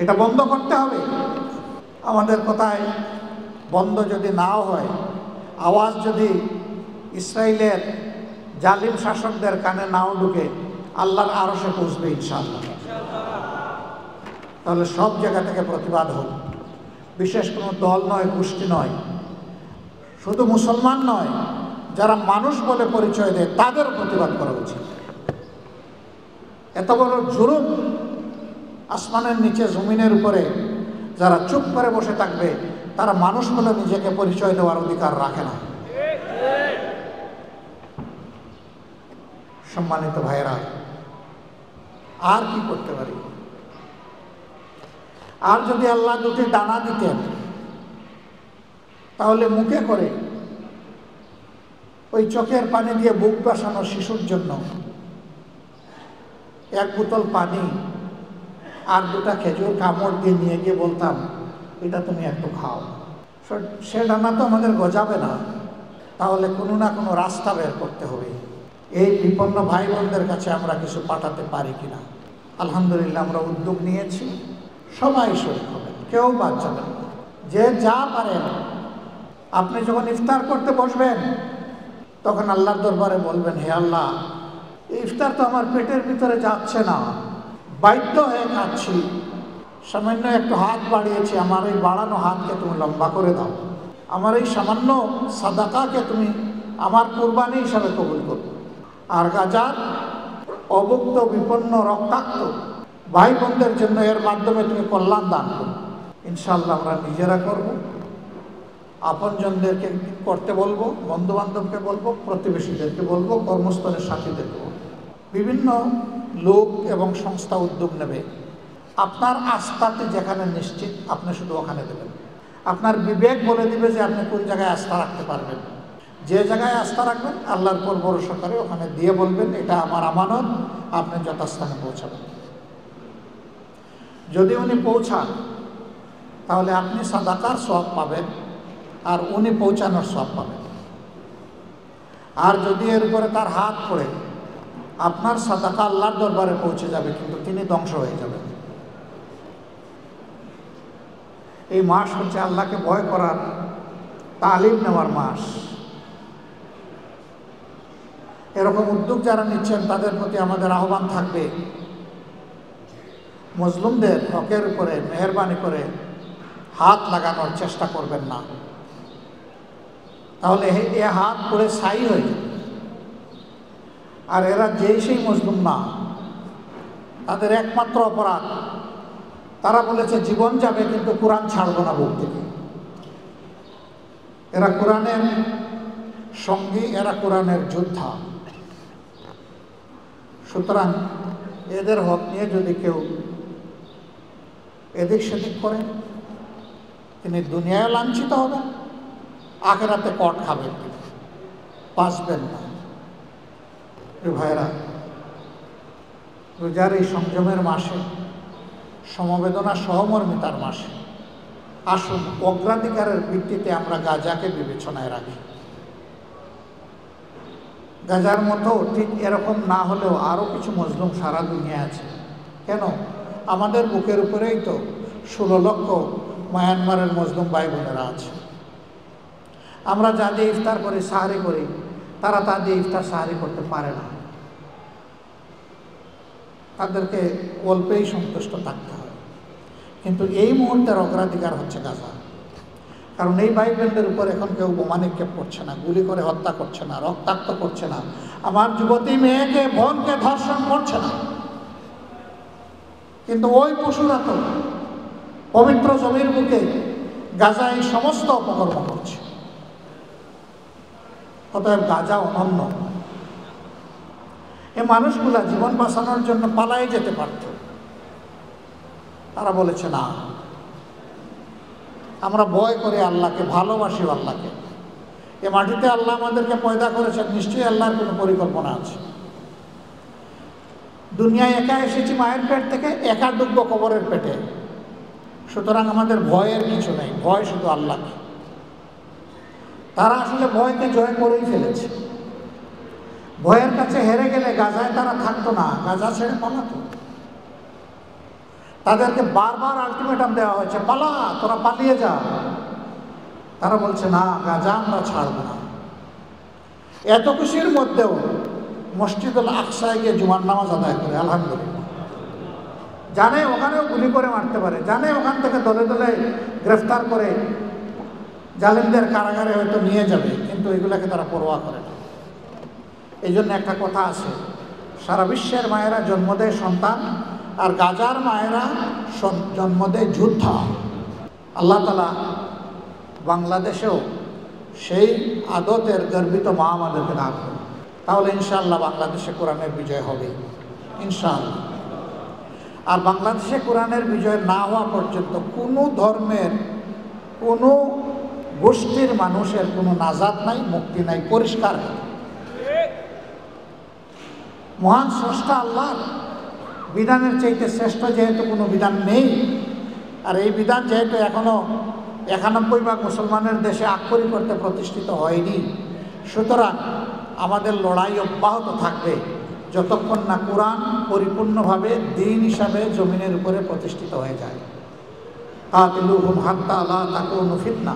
এটা বন্ধ করতে হবে। আমাদের কথায় বন্ধ যদি নাও হয়, আওয়াজ যদি ইসরায়েলের জালিম শাসকদের কানে নাও ঢুকে, আল্লাহর আরশে পৌঁছবে ইনশাআল্লাহ। তাহলে সব জায়গা থেকে প্রতিবাদ হোক, বিশেষ কোনো দল নয়, গোষ্ঠী নয়, শুধু মুসলমান নয়, যারা মানুষ বলে পরিচয় দেয় তাদের প্রতিবাদ করা উচিত। এত বড় জুলুম আসমানের নিচে জমিনের উপরে যারা চুপ করে বসে থাকবে, তারা মানুষ বলে নিজেকে পরিচয় দেওয়ার অধিকার রাখে না। সম্মানিত ভাইয়েরা, আর কি করতে পারি? আর যদি আল্লাহ দুটি ডানা দিতেন, তাহলে মুখে করে ওই চোখের পানি দিয়ে বুক বাসানো শিশুর জন্য এক বোতল পানি আর দুটা খেজুর কামড় দিয়ে নিয়ে গিয়ে বলতাম, এটা তুমি একটু খাও। সে ডানা তো আমাদের গজাবে না, তাহলে কোনো না কোনো রাস্তা বের করতে হবে। এই বিপন্ন ভাই বোনদের কাছে আমরা কিছু পাঠাতে পারি কিনা। আলহামদুলিল্লাহ আমরা উদ্যোগ নিয়েছি, সবাই শরীক হবেন, কেউ বাদ যাবেন না। যে যা পারেন, আপনি যখন ইফতার করতে বসবেন তখন আল্লাহর দরবারে বলবেন, হে আল্লাহ, এই ইফতার তো আমার পেটের ভিতরে যাচ্ছে না, বাধ্য হয়ে খাচ্ছি, সামান্য একটু হাত বাড়িয়েছি, আমার এই বাড়ানো হাতকে তুমি লম্বা করে দাও, আমার এই সামান্য সাদাকাকে তুমি আমার কুরবানি হিসাবে কবুল করো। আর গাজার অভুক্ত বিপন্ন রক্তাক্ত ভাই বোনদের জন্য এর মাধ্যমে তুমি কল্যাণ দান করো। ইনশাআল্লাহ আমরা নিজেরা করব, আপনজনদেরকে করতে বলবো, বন্ধু বান্ধবকে বলবো, প্রতিবেশীদেরকে বলবো, কর্মস্থলের সাথীদেরকে বলবো। বিভিন্ন লোক এবং সংস্থা উদ্যোগ নেবে। আপনার আস্থাতে যেখানে নিশ্চিত, আপনি শুধু ওখানে দেবেন। আপনার বিবেক বলে দিবে যে আপনি কোন জায়গায় আস্থা রাখতে পারবেন। যে জায়গায় আস্থা রাখবেন, আল্লাহর উপর ভরসা করে ওখানে দিয়ে বলবেন, এটা আমার আমানত, আপনি যথাস্থানে পৌঁছাবেন। যদি উনি পৌঁছান, তাহলে আপনি সাদাকার সওয়াব পাবেন আর উনি পৌঁছানোর সওয়াব পাবেন। আর যদি এর উপরে তার হাত পড়ে, আপনার সাদাকা আল্লাহর দরবারে পৌঁছে যাবে, কিন্তু তিনি ধ্বংস হয়ে যাবেন। এই মাস হচ্ছে আল্লাহকে ভয় করার তালিম নেওয়ার মাস। এরকম উদ্যোগ যারা নিচ্ছেন তাদের প্রতি আমাদের আহ্বান থাকবে, মজলুমদের হকের উপরে মেহেরবানি করে হাত লাগানোর চেষ্টা করবেন না, তাহলে এ হাত পড়ে ছাই হয়ে যাবে। আর এরা যেই সেই মজলুম না, তাদের একমাত্র অপরাধ, তারা বলেছে জীবন যাবে কিন্তু কোরআন ছাড়বো না বুক থেকে। এরা কোরআনের সঙ্গী, এরা কোরআনের যোদ্ধা। সুতরাং এদের হক নিয়ে যদি কেউ এদিক সেদিক করে, তিনি দুনিয়ায় লাঞ্ছিত হবেন, আখিরাতে কট খাবেন, বাঁচবেন না। ভাইরা, রোজার এই সংযমের মাসে, সমবেদনা সহমর্মিতার মাসে, আসুন অগ্রাধিকারের ভিত্তিতে আমরা গাজাকে বিবেচনায় রাখি। গাজার মতো ঠিক এরকম না হলেও আরও কিছু মজলুম সারা দুনিয়া আছে। কেন? আমাদের বুকের উপরেই তো 16 লক্ষ মায়ানমারের মজলুম ভাই বোনেরা আছে। আমরা যা দিয়ে ইফতার করি, সাহারি করি, তারা তা দিয়ে ইফতার সাহারি করতে পারে না। তাদেরকে অল্পেই সন্তুষ্ট থাকতে হয়। কিন্তু এই মুহূর্তের অগ্রাধিকার হচ্ছে গাজা। কারণ এই ভাই বোনদের উপর এখন কেউ বোমা নিক্ষেপ করছে না, গুলি করে হত্যা করছে না, রক্তাক্ত করছে না, আমার যুবতী মেয়েকে বোনকে ধর্ষণ করছে না। কিন্তু ওই পশুরা তো পবিত্র জমির বুকে গাজা এই সমস্ত অপকর্ম করছে। অতএব গাজা অনন্য। এই মানুষগুলা জীবন বাঁচানোর জন্য পালাই যেতে পারত, তারা বলেছে না, আমরা ভয় করে আল্লাহকে, ভালোবাসি আল্লাহকে। এ মাটিতে আল্লাহ আমাদেরকে পয়দা করেছেন, নিশ্চয়ই আল্লাহর কোনো পরিকল্পনা আছে। দুনিয়ায় একা এসেছি মায়ের পেট থেকে, একা ডুববো কবরের পেটে। সুতরাং আমাদের ভয়ের কিছু নেই, ভয় শুধু আল্লাহকে। তারা আসলে ভয়কে জয় করেই ফেলেছে। ভয়ের কাছে হেরে গেলে গাজায় তারা থাকতো না, গাজা ছেড়ে পালাতো। তাদেরকে বারবার আলটিমেটাম দেওয়া হয়েছে, পালা, তোরা পালিয়ে যা। তারা বলছে না, গাজা আমরা ছাড়ব না। এত খুশির মধ্যেও মসজিদুল আকসায় গিয়ে জুমার নামাজ আদায় করে, আলহামদুলিল্লাহ। জানে ওখানেও গুলি করে মারতে পারে, জানে ওখান থেকে দলে দলে গ্রেফতার করে জালিমদের কারাগারে হয়তো নিয়ে যাবে, কিন্তু এগুলাকে তারা পরোয়া করে না। এই জন্য একটা কথা আছে, সারা বিশ্বের মায়েরা জন্ম দেয় সন্তান, আর গাজার মায়েরা জন্ম দেয় যোদ্ধা। আল্লাহ তাআলা বাংলাদেশেও সেই আদতের গর্বিত মা আমাদেরকে দান করে, তাহলে ইনশাআল্লাহ বাংলাদেশে কোরআনের বিজয় হবে, ইনশাআল্লাহ। আর বাংলাদেশে কোরআনের বিজয় না হওয়া পর্যন্ত কোনো ধর্মের, কোনো গোষ্ঠীর মানুষের কোনো নাজাত নাই, মুক্তি নাই, পরিষ্কার। মহান স্রষ্টা আল্লাহর বিধানের চাইতে শ্রেষ্ঠ যেহেতু কোনো বিধান নেই, আর এই বিধান যেহেতু এখনও 91% মুসলমানের দেশে আক্ষরিক করতে প্রতিষ্ঠিত হয়নি, সুতরাং আমাদের লড়াই অব্যাহত থাকবে যতক্ষণ না কোরআন পরিপূর্ণভাবে দ্বীন হিসাবে জমিনের উপরে প্রতিষ্ঠিত হয়ে যায়। কাতিলুহুম হাত্তা লা তাকুনু ফিতনা।